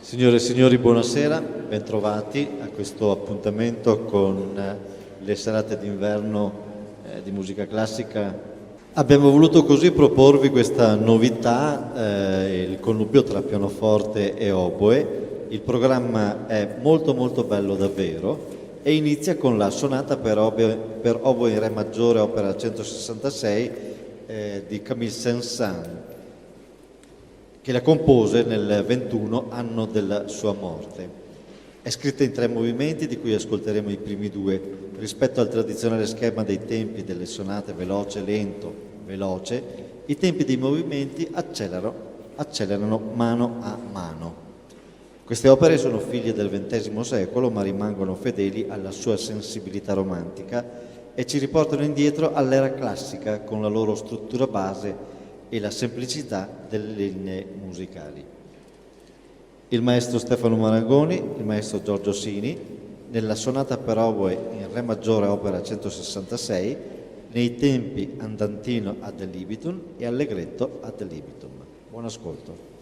Signore e signori, buonasera, bentrovati a questo appuntamento con le serate d'inverno di musica classica. Abbiamo voluto così proporvi questa novità, il connubio tra pianoforte e oboe. Il programma è molto bello davvero e inizia con la sonata per oboe in re maggiore, opera 166 di Camille Saint-Saëns, che la compose nel 21, anno della sua morte. È scritta in 3 movimenti, di cui ascolteremo i primi 2. Rispetto al tradizionale schema dei tempi delle sonate veloce, lento, veloce, i tempi dei movimenti accelerano mano a mano. Queste opere sono figlie del XX secolo, ma rimangono fedeli alla sua sensibilità romantica e ci riportano indietro all'era classica con la loro struttura base e la semplicità delle linee musicali. Il maestro Stefano Marangoni, il maestro Giorgio Sini, nella sonata per oboe in re maggiore opera 166, nei tempi andantino ad libitum e allegretto ad libitum. Buon ascolto.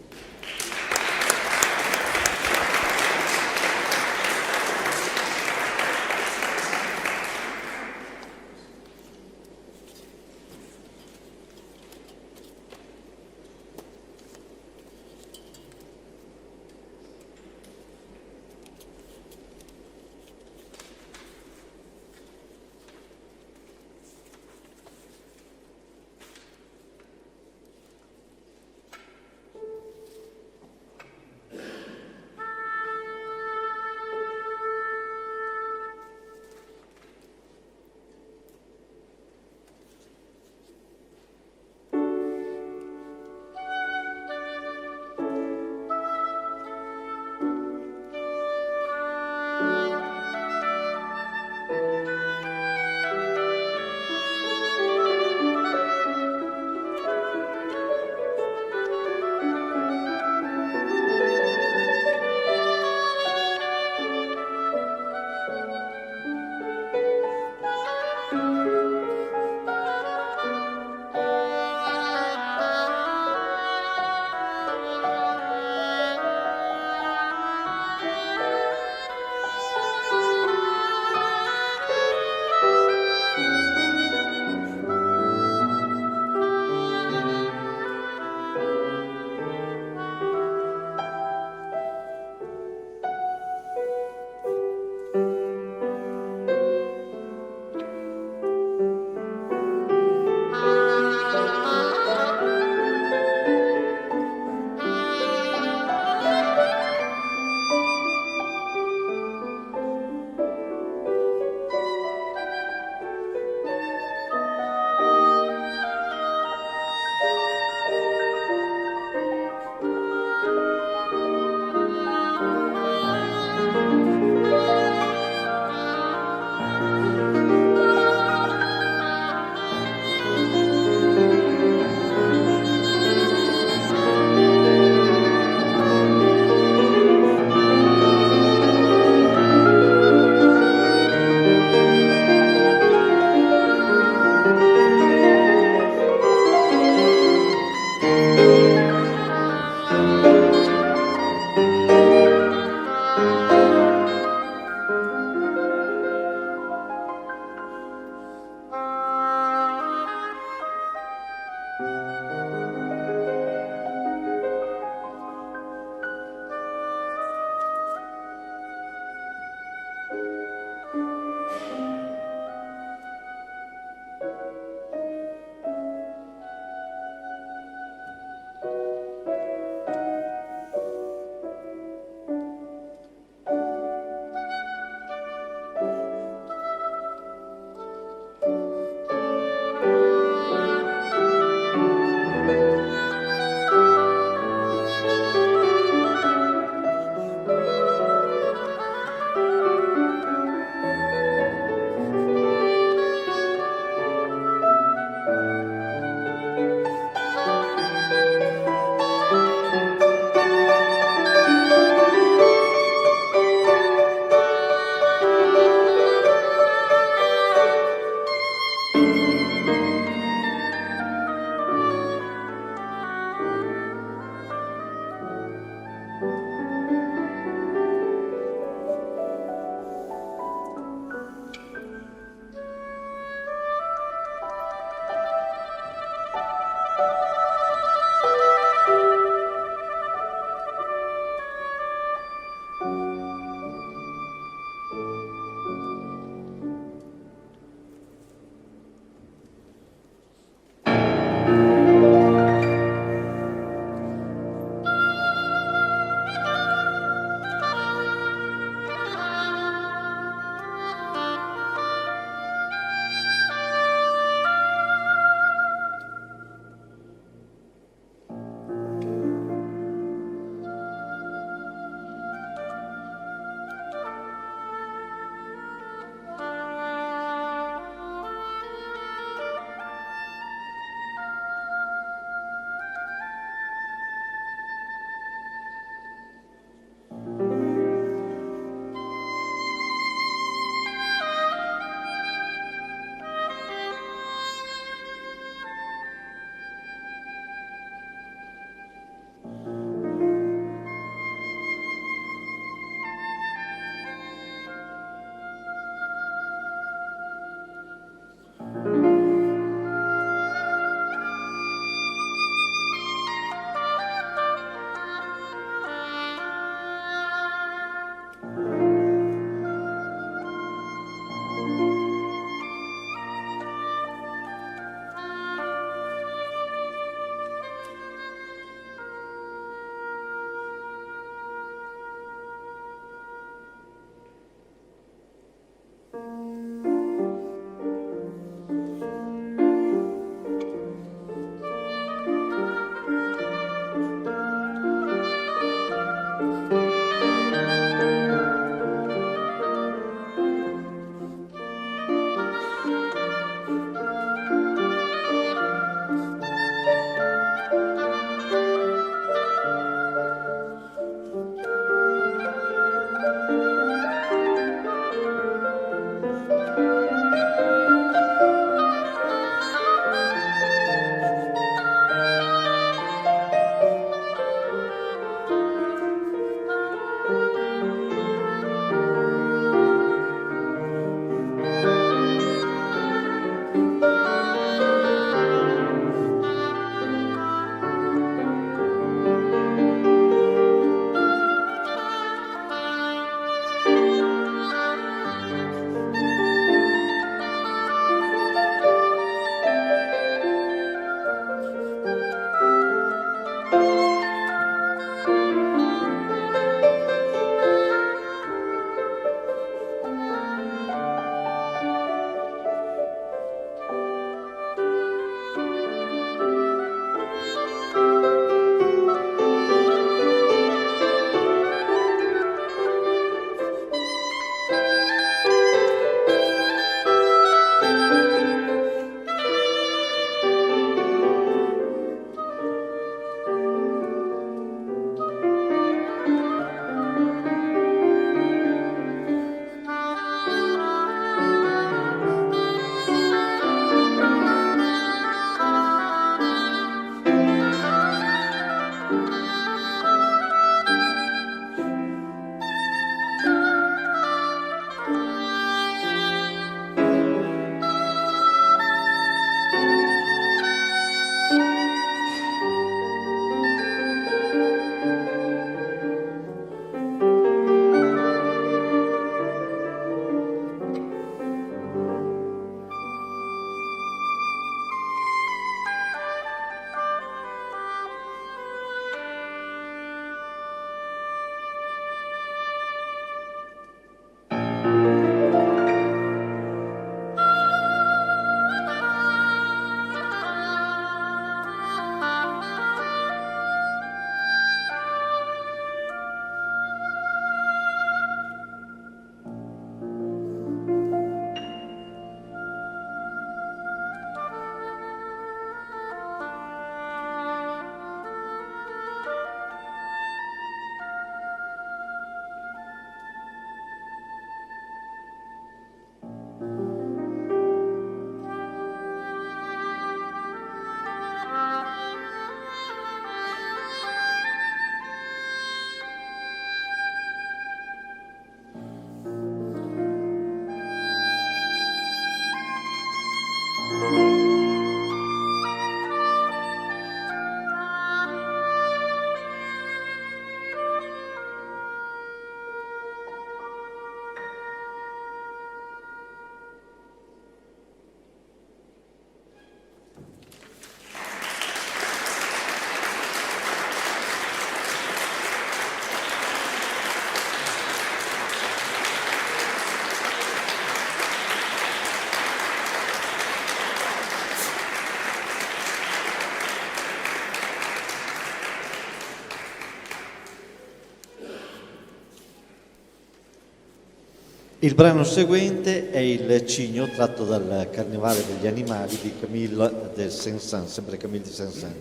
Il brano seguente è il Cigno, tratto dal Carnevale degli Animali di Camille de Saint-Saëns, sempre Camille de Saint-Saëns.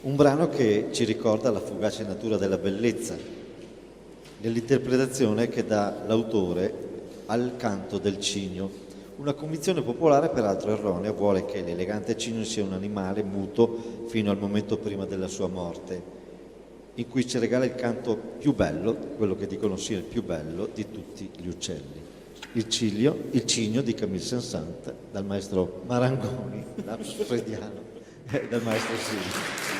Un brano che ci ricorda la fugace natura della bellezza, nell'interpretazione che dà l'autore al canto del cigno. Una convinzione popolare, peraltro erronea, vuole che l'elegante cigno sia un animale muto fino al momento prima della sua morte, in cui ci regala il canto più bello, quello che dicono sia il più bello di tutti gli uccelli. Il Cigno di Camille Saint-Saëns, dal maestro Marangoni, lapsus freudiano, dal maestro Silvio.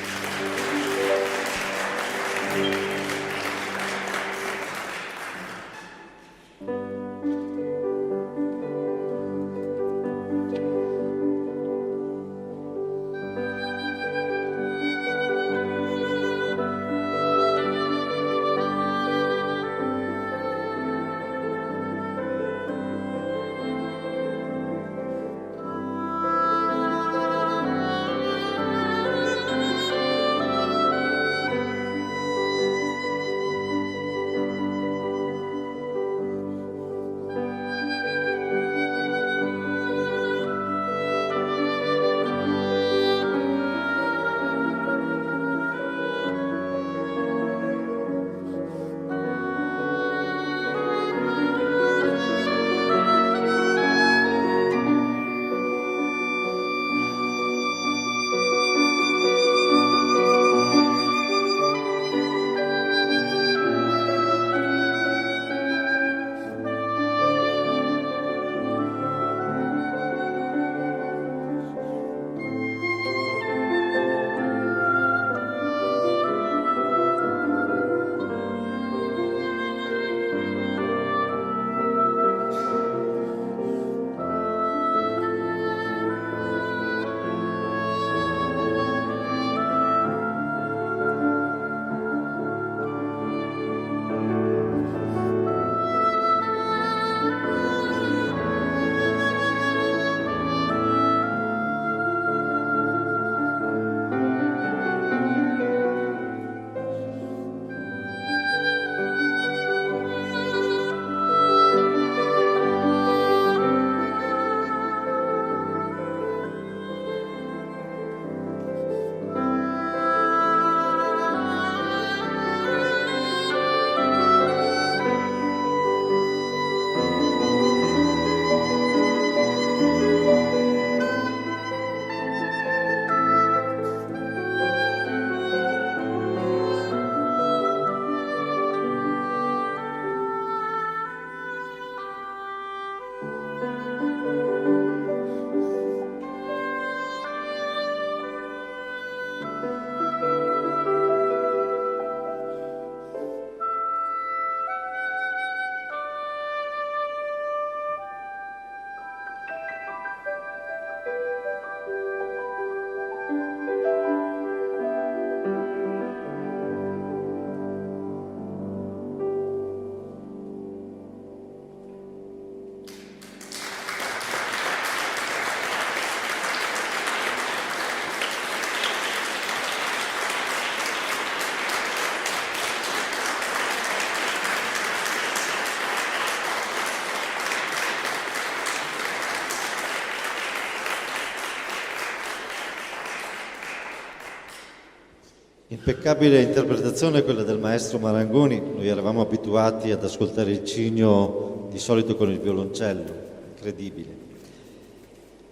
Impeccabile interpretazione quella del maestro Marangoni. Noi eravamo abituati ad ascoltare il Cigno di solito con il violoncello, incredibile.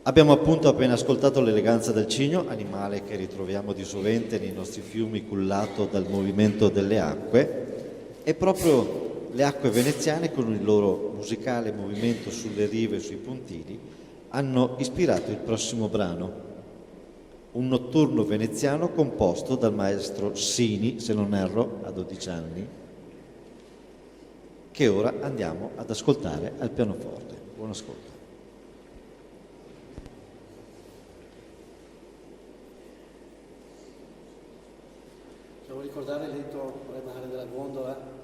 Abbiamo appunto appena ascoltato l'eleganza del cigno, animale che ritroviamo di sovente nei nostri fiumi cullato dal movimento delle acque, e proprio le acque veneziane con il loro musicale movimento sulle rive e sui puntili hanno ispirato il prossimo brano. Un notturno veneziano composto dal maestro Sini, se non erro, a 12 anni, che ora andiamo ad ascoltare al pianoforte. Buon ascolto. Devo ricordare il lento remare della gondola.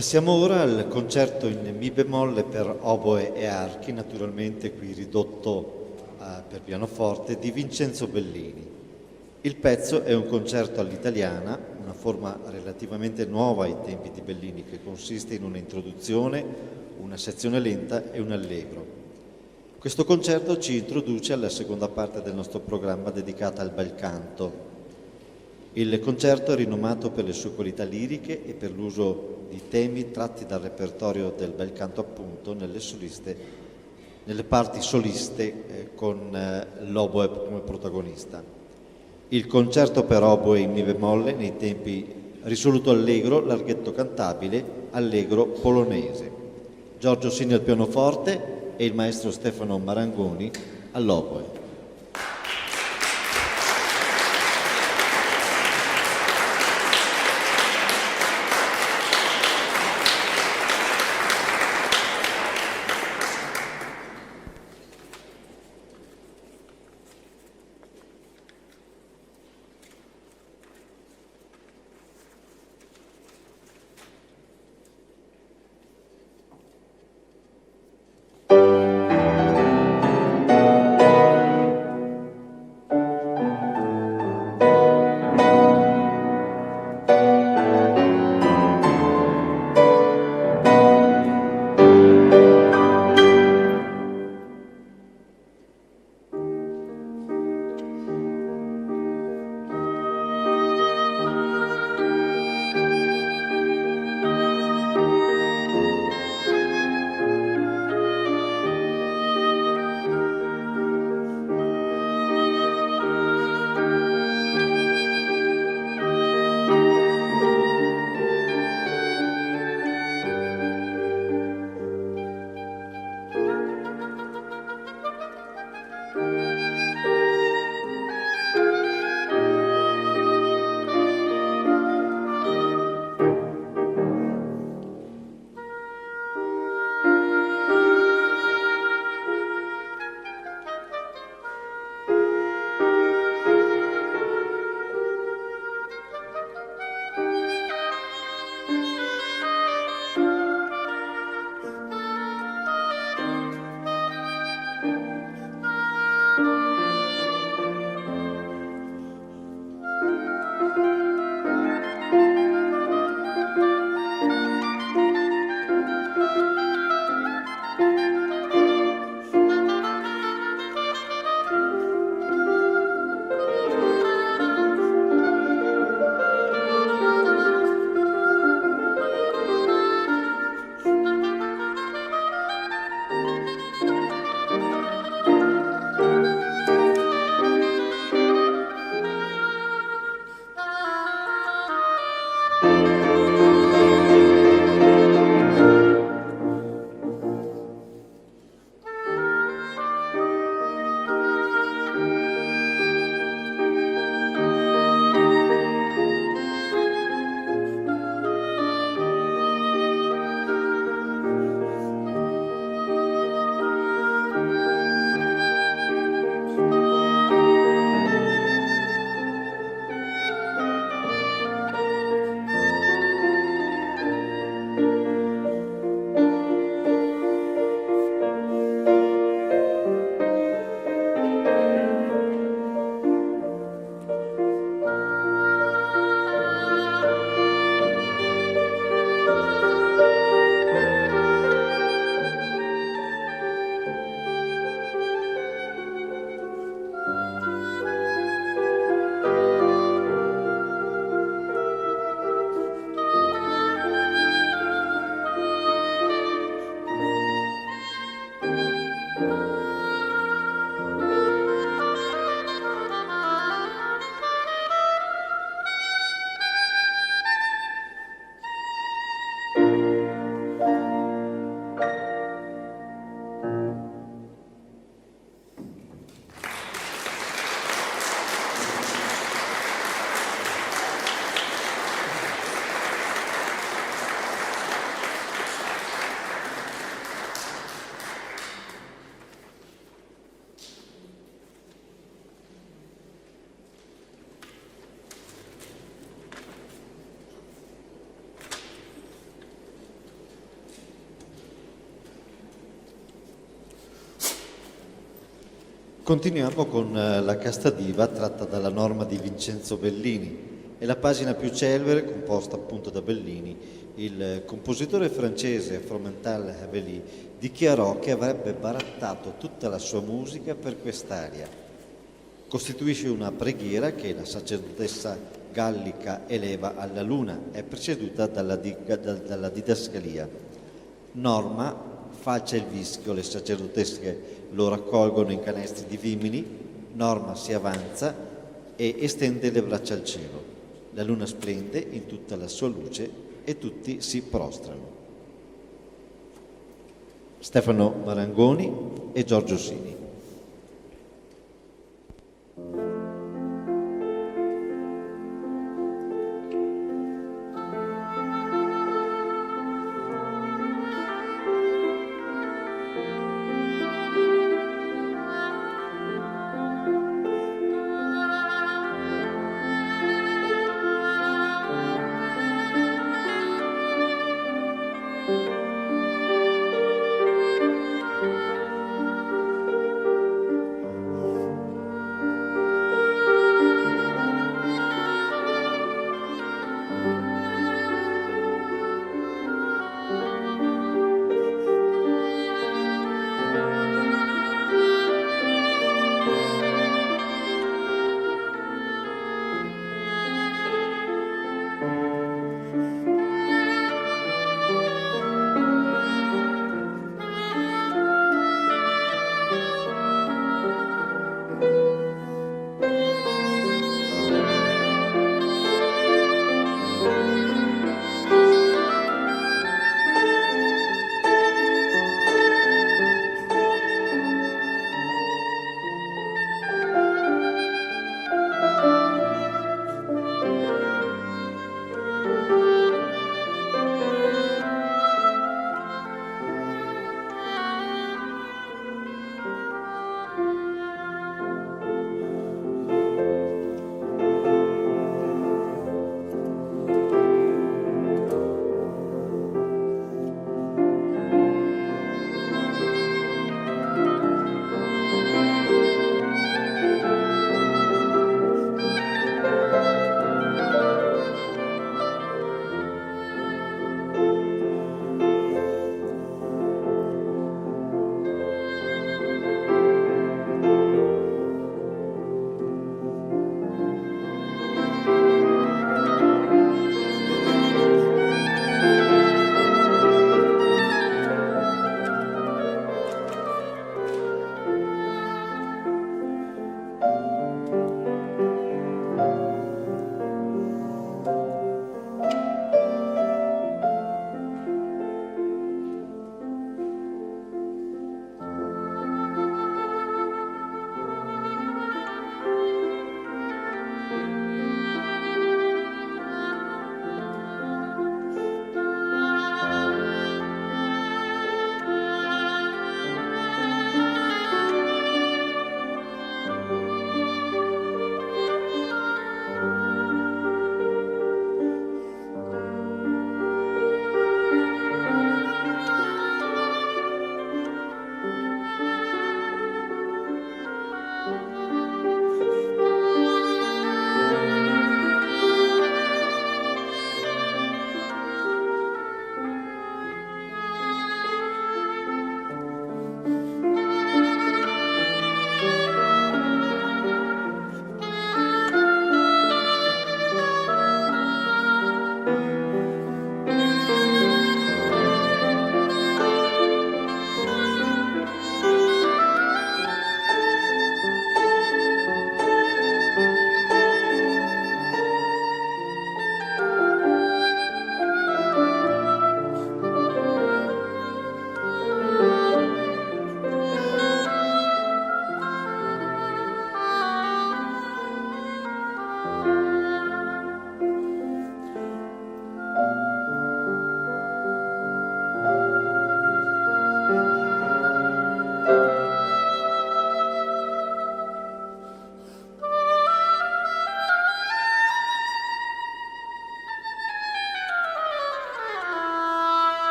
Passiamo ora al concerto in Mi bemolle per oboe e archi, naturalmente qui ridotto per pianoforte, di Vincenzo Bellini. Il pezzo è un concerto all'italiana, una forma relativamente nuova ai tempi di Bellini, che consiste in un'introduzione, una sezione lenta e un allegro. Questo concerto ci introduce alla seconda parte del nostro programma dedicata al bel canto. Il concerto è rinomato per le sue qualità liriche e per l'uso di temi tratti dal repertorio del bel canto, appunto, nelle parti soliste con l'oboe come protagonista. Il concerto per oboe in mi bemolle nei tempi risoluto allegro, larghetto cantabile, allegro polonese. Giorgio Sini al pianoforte e il maestro Stefano Marangoni all'oboe. Continuiamo con la casta diva tratta dalla norma di Vincenzo Bellini. È la pagina più celebre, composta appunto da Bellini. Il compositore francese Fromental Haveli dichiarò che avrebbe barattato tutta la sua musica per quest'aria. Costituisce una preghiera che la sacerdotessa gallica eleva alla luna, è preceduta dalla didascalia. Norma falcia il vischio, le sacerdotesse lo raccolgono in canestri di vimini, Norma si avanza e estende le braccia al cielo. La luna splende in tutta la sua luce e tutti si prostrano. Stefano Marangoni e Giorgio Sini.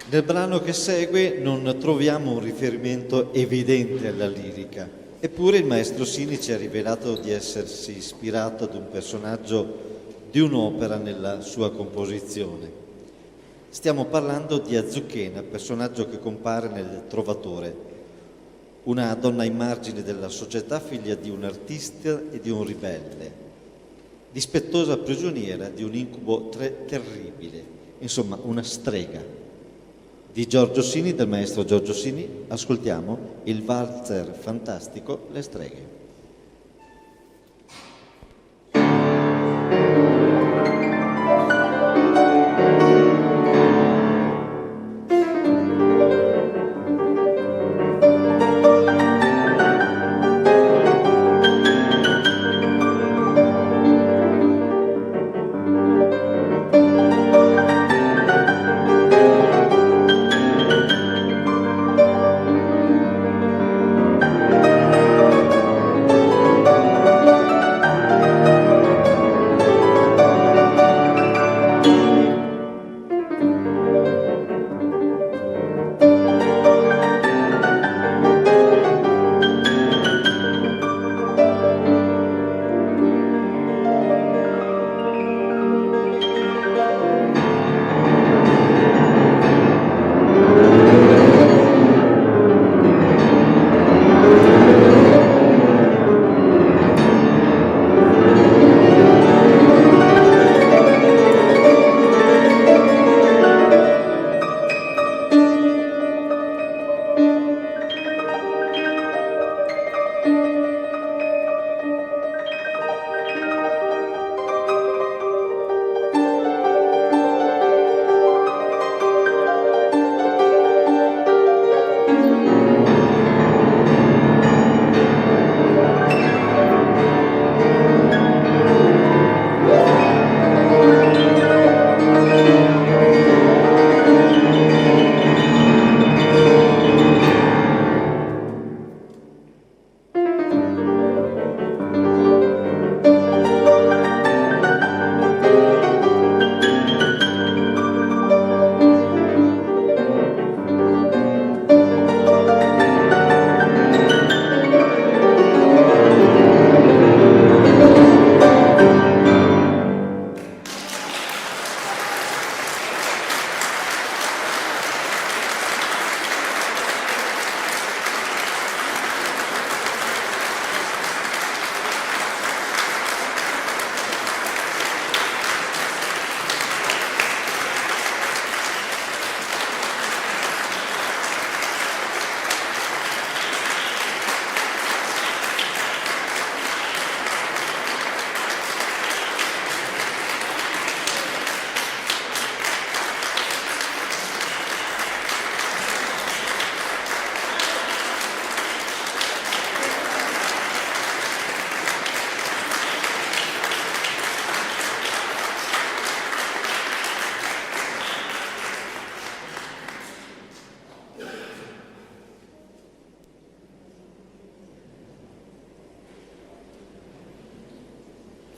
Nel brano che segue non troviamo un riferimento evidente alla lirica, eppure il maestro Sini ci ha rivelato di essersi ispirato ad un personaggio di un'opera nella sua composizione. Stiamo parlando di Azuchena, personaggio che compare nel Trovatore, una donna ai margini della società, figlia di un artista e di un ribelle, dispettosa prigioniera di un incubo terribile, insomma una strega. Di Giorgio Sini, del maestro Giorgio Sini, ascoltiamo il valzer fantastico Le streghe.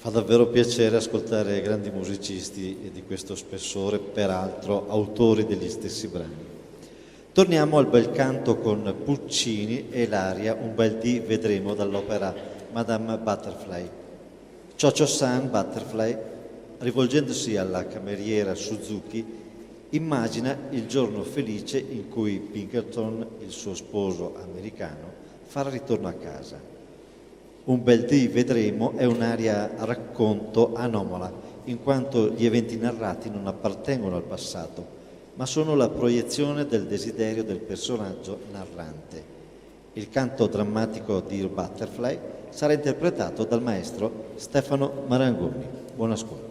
Fa davvero piacere ascoltare grandi musicisti di questo spessore, peraltro autori degli stessi brani. Torniamo al bel canto con Puccini e l'aria Un bel dì vedremo dall'opera Madame Butterfly. Chocho-san Butterfly, rivolgendosi alla cameriera Suzuki, immagina il giorno felice in cui Pinkerton, il suo sposo americano, farà ritorno a casa. Un bel dì vedremo è un'aria a racconto anomala, in quanto gli eventi narrati non appartengono al passato, ma sono la proiezione del desiderio del personaggio narrante. Il canto drammatico di Butterfly sarà interpretato dal maestro Stefano Marangoni. Buon ascolto.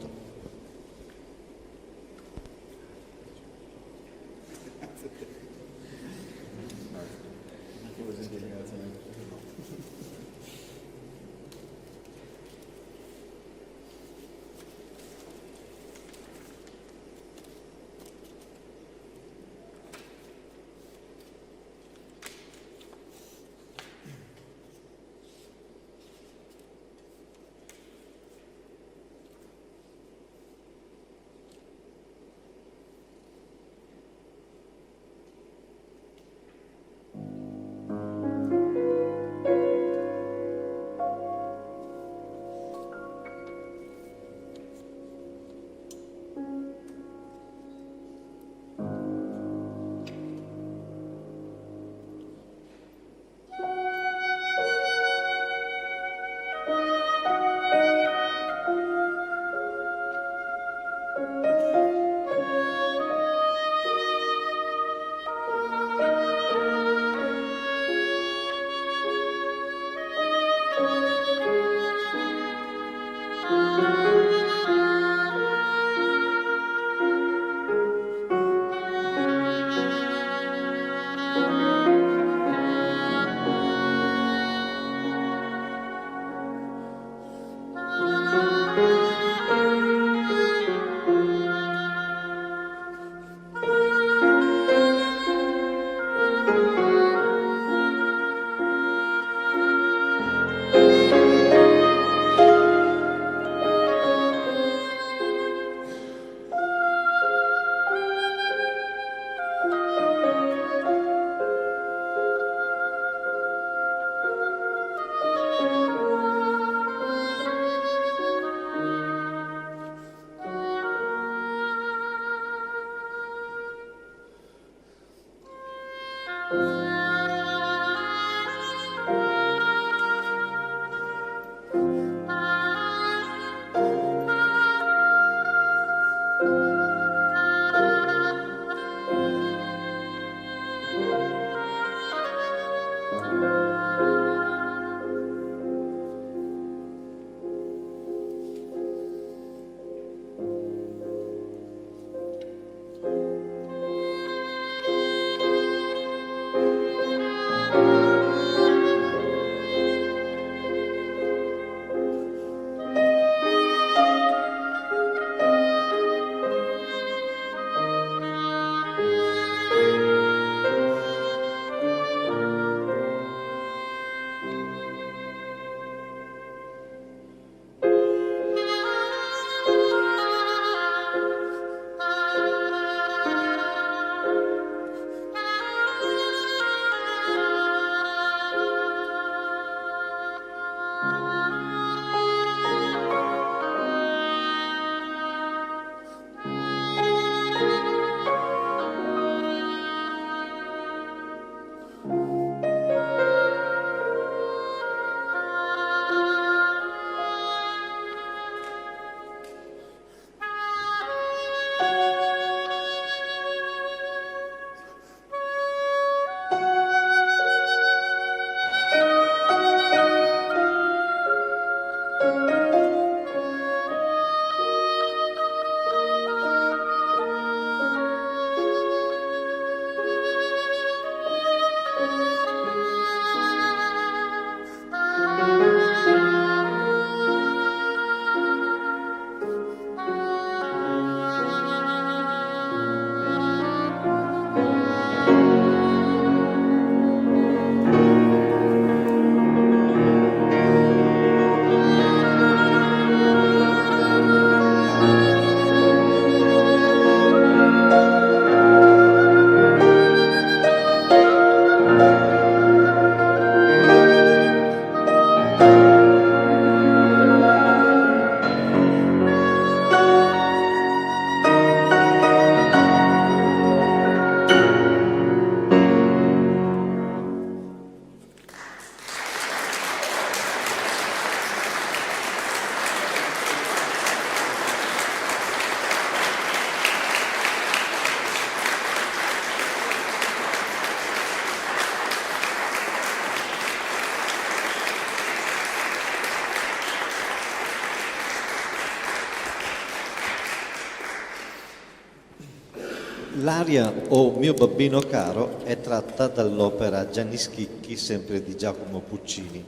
L'aria "O mio babbino caro" è tratta dall'opera Gianni Schicchi, sempre di Giacomo Puccini.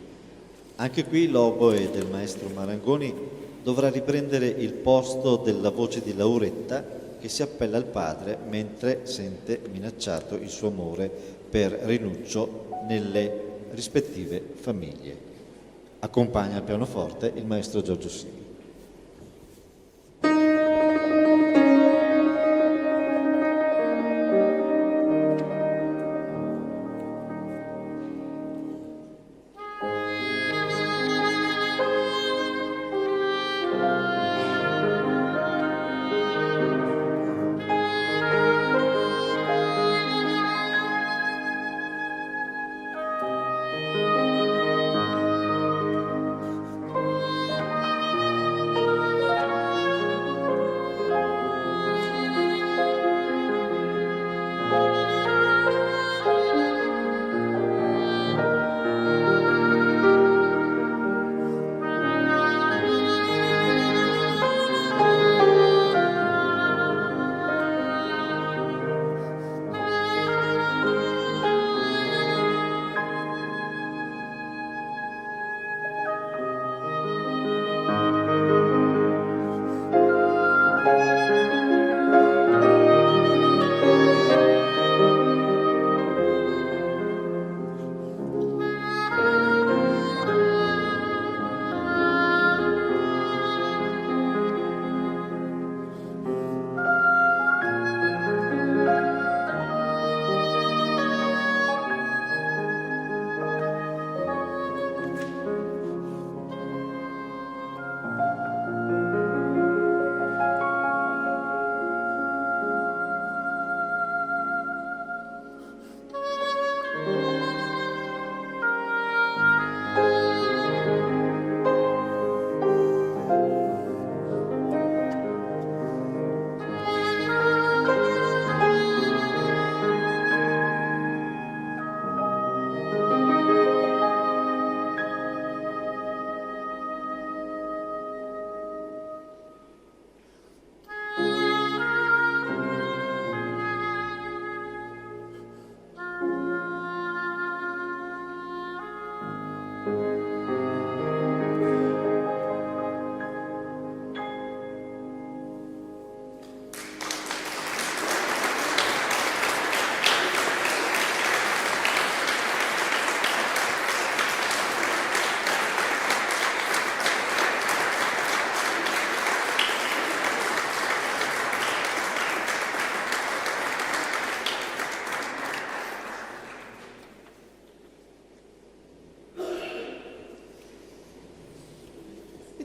Anche qui l'oboe del maestro Marangoni dovrà riprendere il posto della voce di Lauretta, che si appella al padre mentre sente minacciato il suo amore per Rinuccio nelle rispettive famiglie. Accompagna al pianoforte il maestro Giorgio Simi.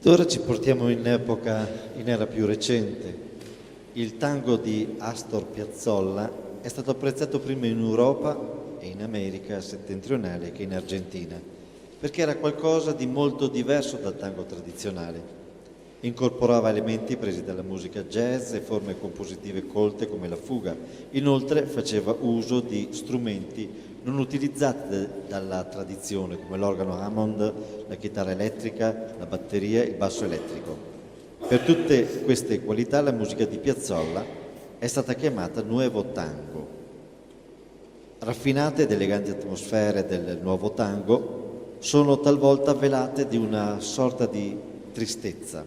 Ed ora ci portiamo in era più recente. Il tango di Astor Piazzolla è stato apprezzato prima in Europa e in America settentrionale che in Argentina, perché era qualcosa di molto diverso dal tango tradizionale. Incorporava elementi presi dalla musica jazz e forme compositive colte come la fuga. Inoltre faceva uso di strumenti non utilizzati dalla tradizione, come l'organo Hammond, la chitarra elettrica, la batteria e il basso elettrico. Per tutte queste qualità la musica di Piazzolla è stata chiamata Nuevo Tango. Raffinate ed eleganti atmosfere del nuovo tango sono talvolta velate di una sorta di tristezza.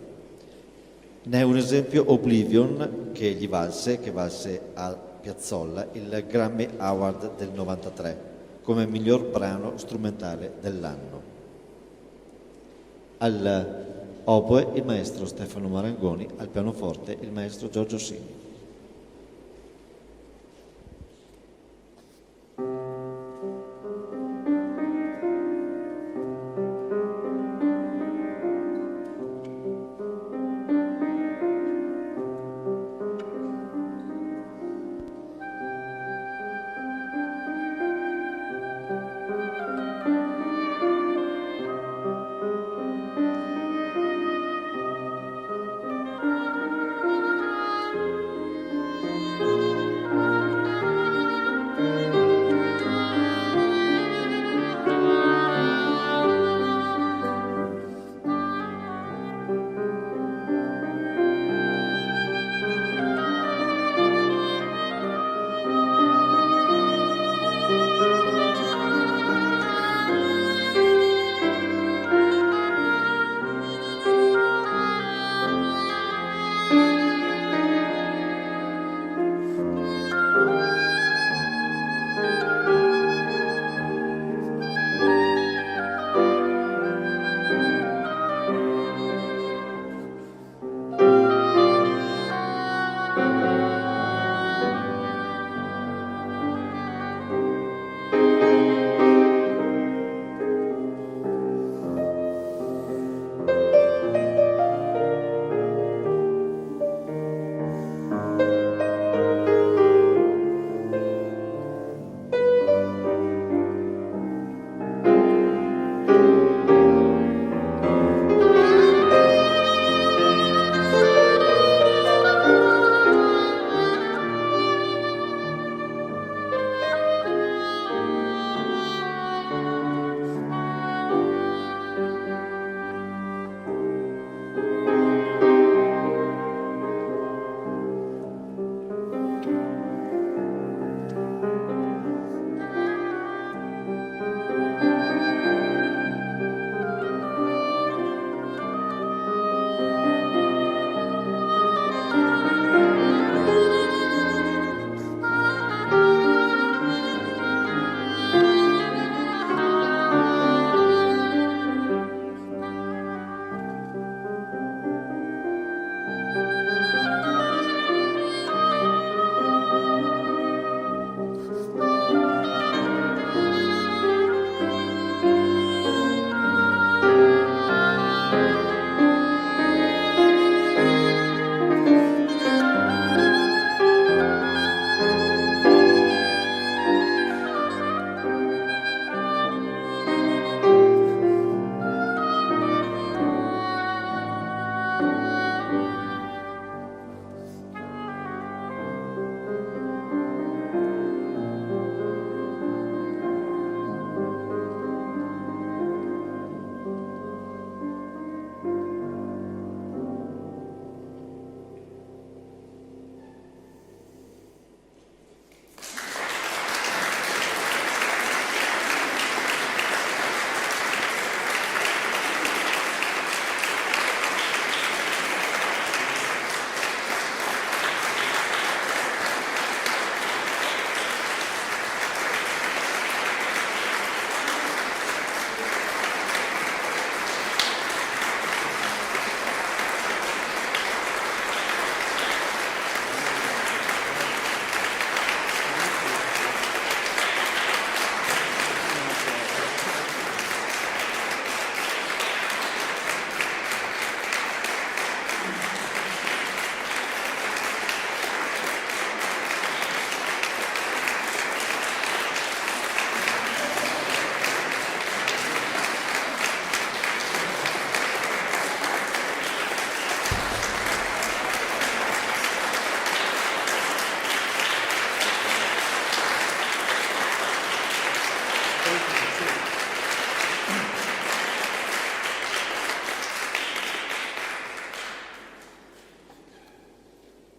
Ne è un esempio Oblivion che valse a Piazzolla il Grammy Award del 93 come miglior brano strumentale dell'anno. Al oboe il maestro Stefano Marangoni, al pianoforte il maestro Giorgio Sini.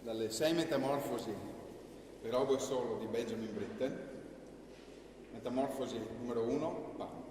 dalle 6 metamorfosi per oboe solo di Benjamin Britten. Metamorfosi numero 1, va.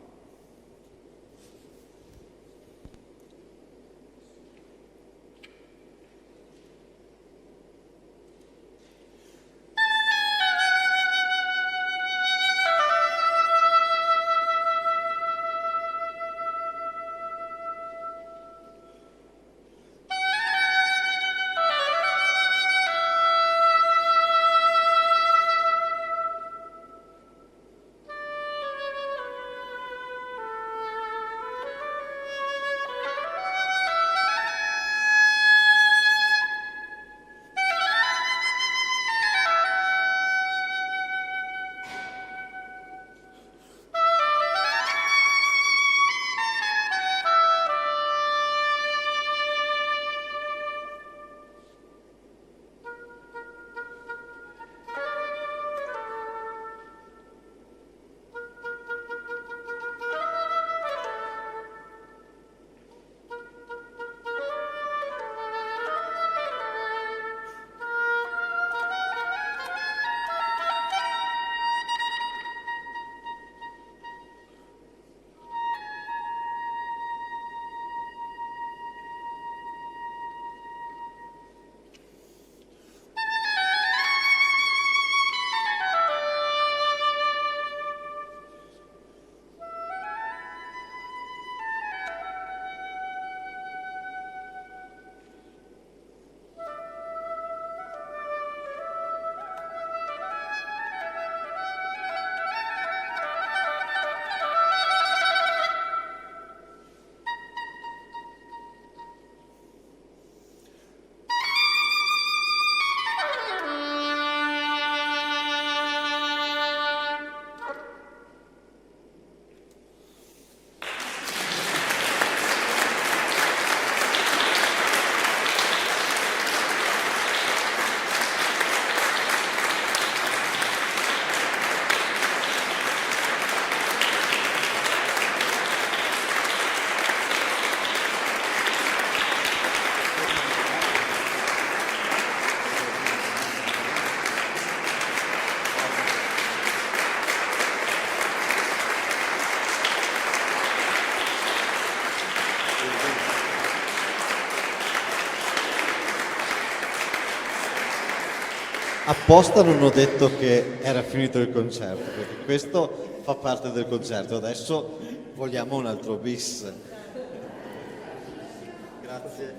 Apposta non ho detto che era finito il concerto, perché questo fa parte del concerto. Adesso vogliamo un altro bis. Grazie.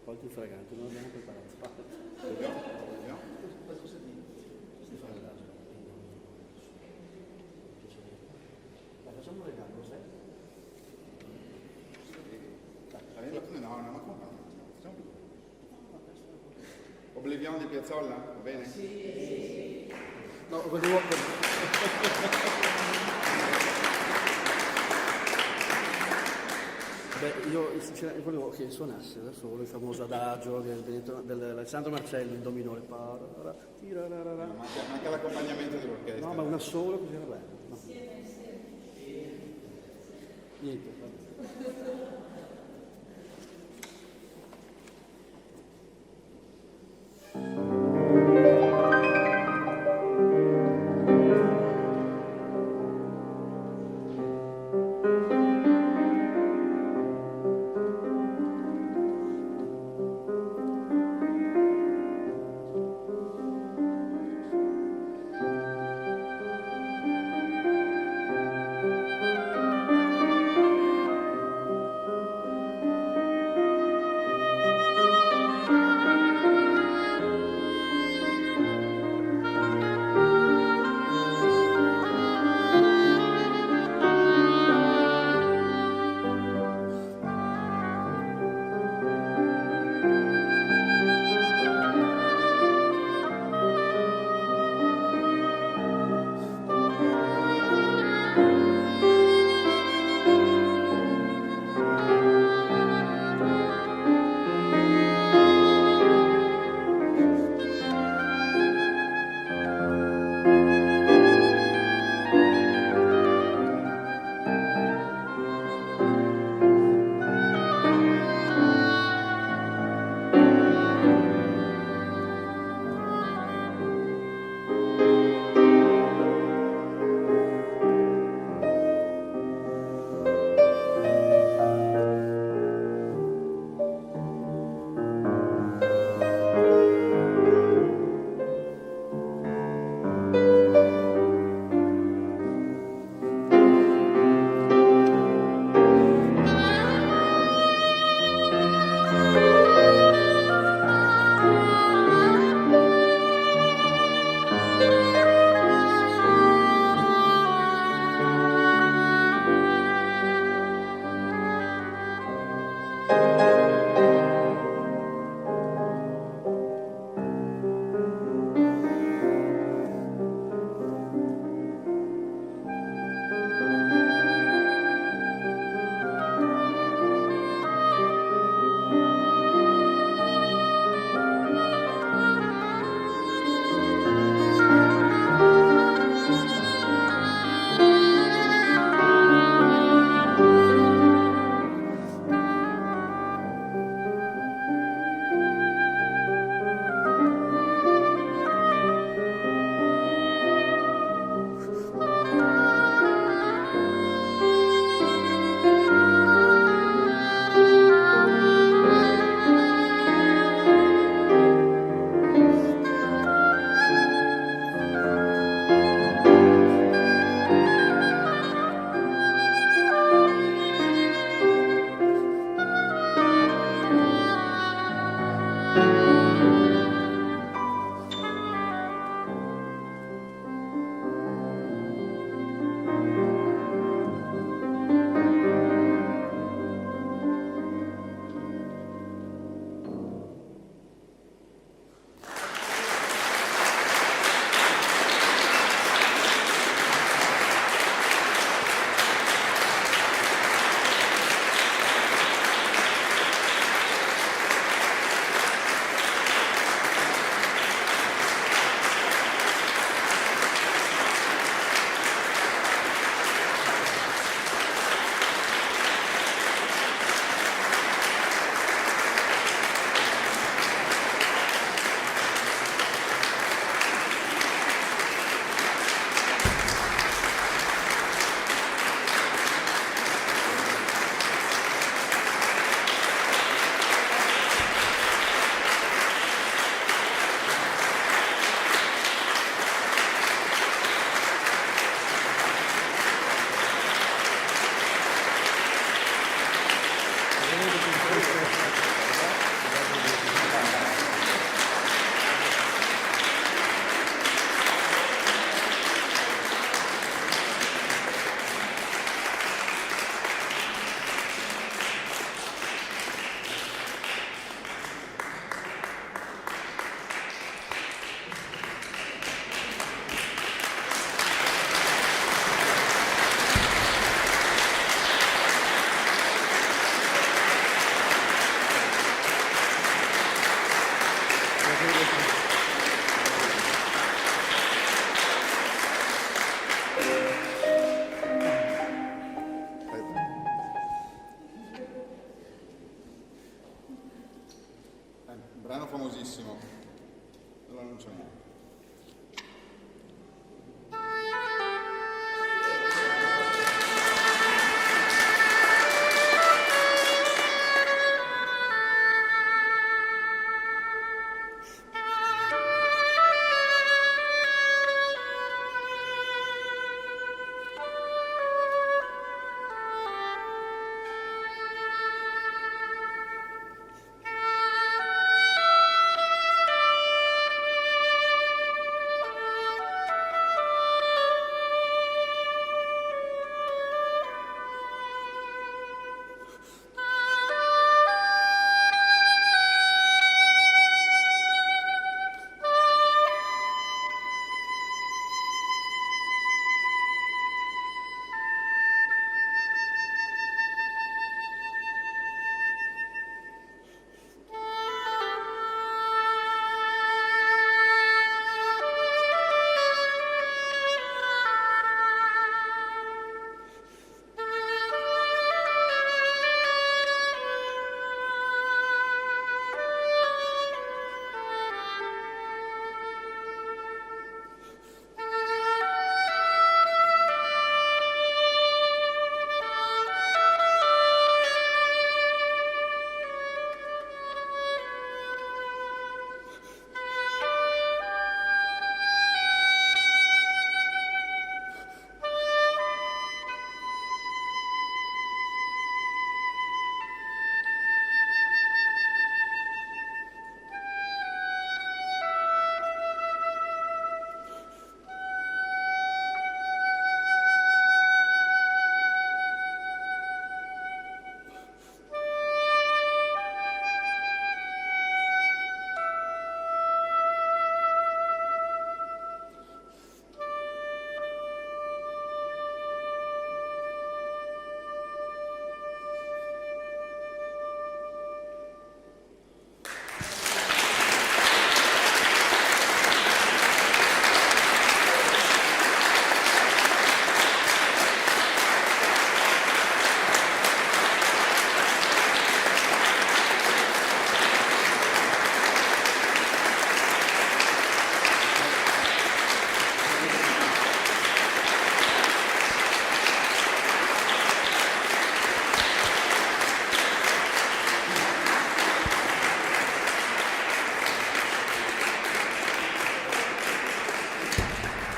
Colti fraganti, non abbiamo preparato. Vediamo. Facciamo un regalo, lo sai? No, ma come? Oblivion di Piazzolla, va bene? Sì. No, volevo... Beh, io volevo che suonasse da solo il famoso adagio dell'Alessandro Marcelli, il do minore. Manca l'accompagnamento dell'orchestra. No, ma una sola così era bello. No. Niente. brano famosissimo. Allora non c'è niente.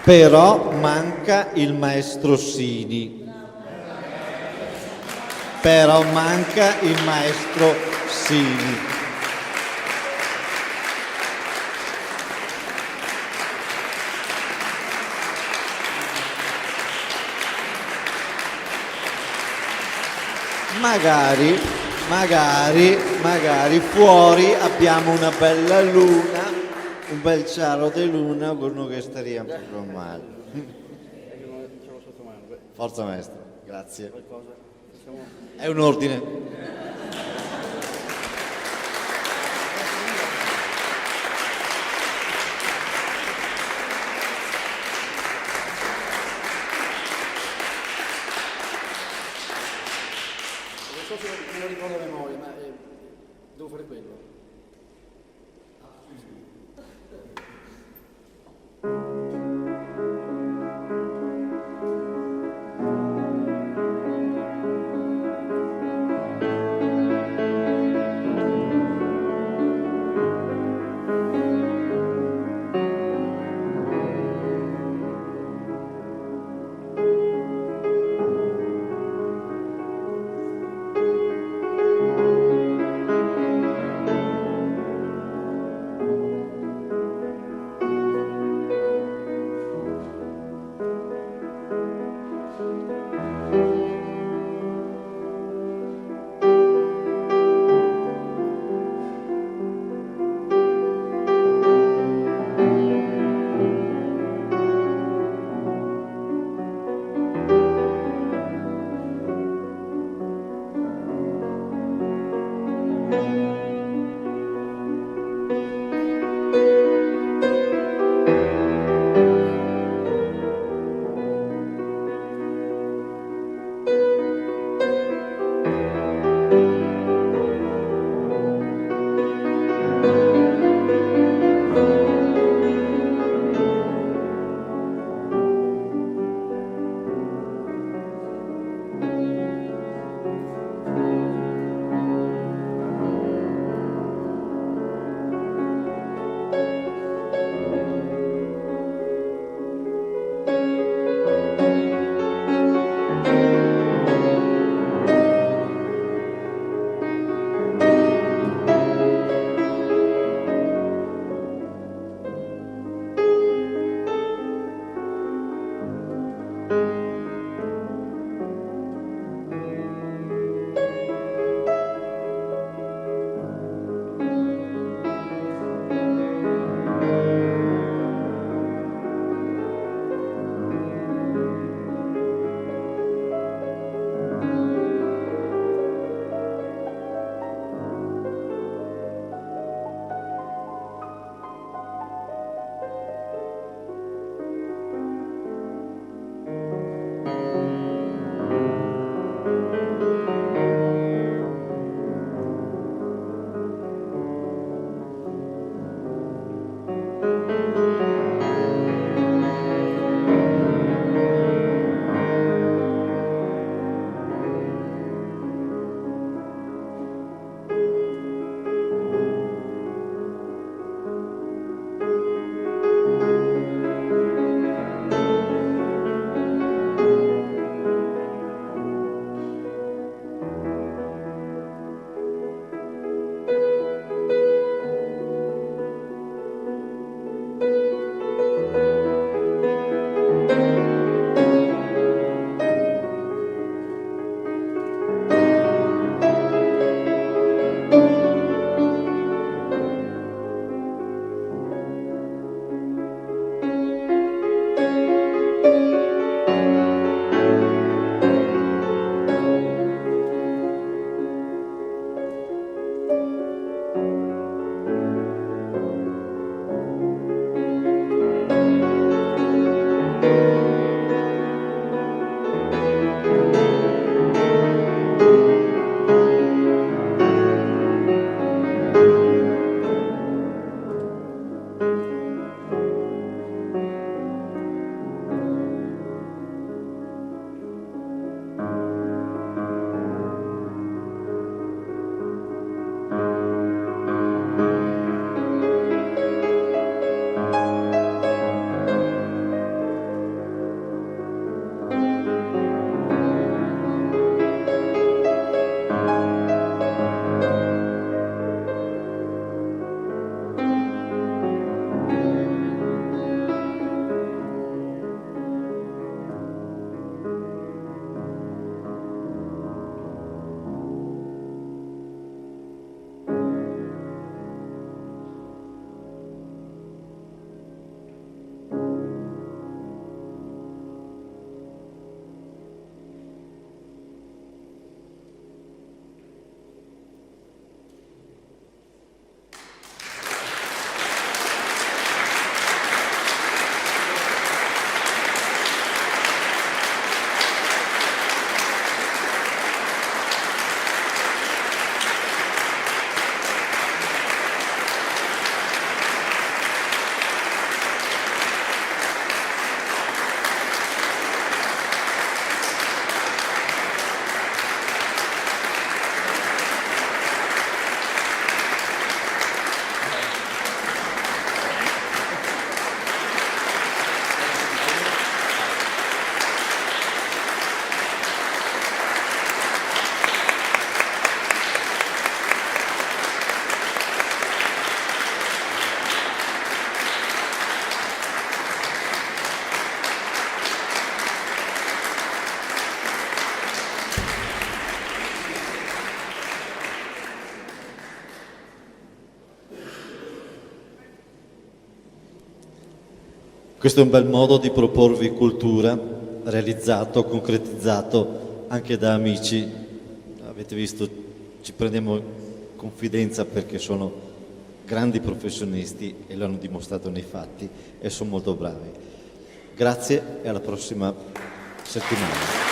Però manca il maestro Sini. Però manca il maestro Sini. Magari fuori abbiamo una bella luna, un bel ciaro di luna, uno che staria un po' male. Siamo sotto mano. Beh, Forza maestro, grazie. qualcosa. Facciamo... È un ordine. Non so se me lo ricordo a memoria, ma devo fare quello. Questo è un bel modo di proporvi cultura, realizzato, concretizzato anche da amici. Avete visto, ci prendiamo confidenza perché sono grandi professionisti e lo hanno dimostrato nei fatti e sono molto bravi. Grazie e alla prossima settimana.